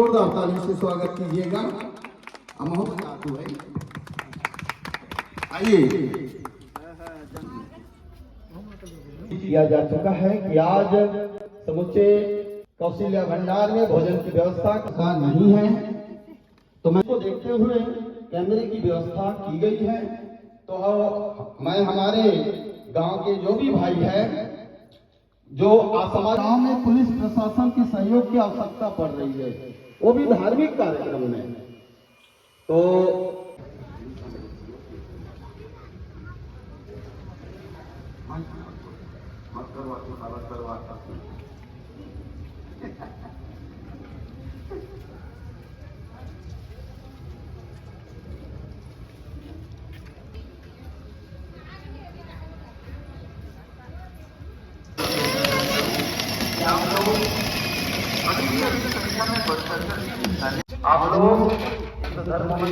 जोरदार ताली से स्वागत कीजिएगा। आइए किया जा चुका है कि आज समुचे कौशल्या भंडार में भोजन की व्यवस्था का नहीं है, तो मैं को देखते हुए कैमरे की व्यवस्था की गई है। तो मैं हमारे गांव के जो भी भाई हैं, जो असमाज गांव में पुलिस प्रशासन के सहयोग की आवश्यकता पड़ रही है, वो भी धार्मिक कार्यक्रम में, तो आप लोग धर्म में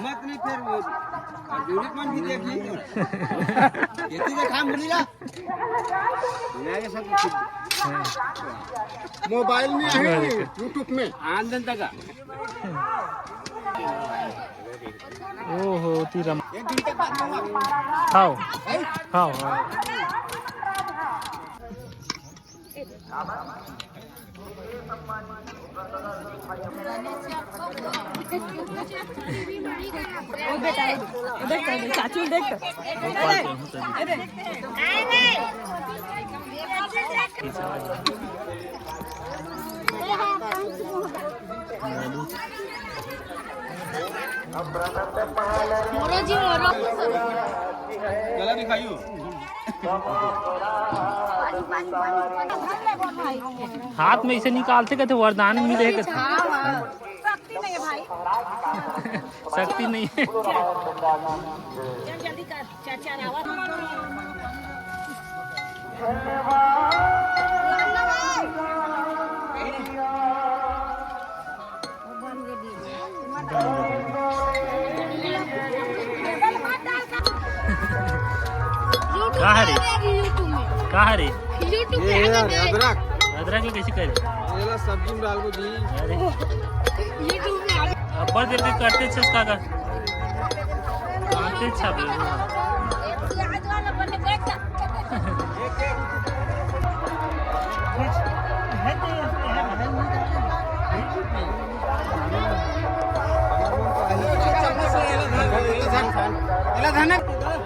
मत नहीं फिर जरूरी कौन भी देखी ये तो काम बोलिया मोबाइल में है, यूट्यूब में आनंद का ओहो तीरा खाओ खाओ चाचू देख गला दिखाइयो हाथ में इसे निकालते कहते वरदान मिलेगा। शक्ति नहीं है भाई, शक्ति नहीं है। जल्दी कर चाचा रावत कहाँ रे कहाँ रे अदरक अदरक में कैसे करे सब्जी में डाल को दी। अरे अब्बड़ देर के करते छे उसका का करते छा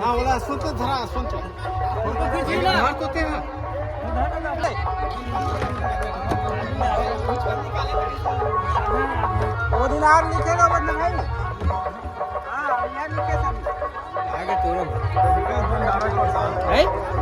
हाँ बोला सुन तो धरा सुन तो घर तो ते वो दिन और लिखेगा मतलब भाई। हाँ यार लिखे सब है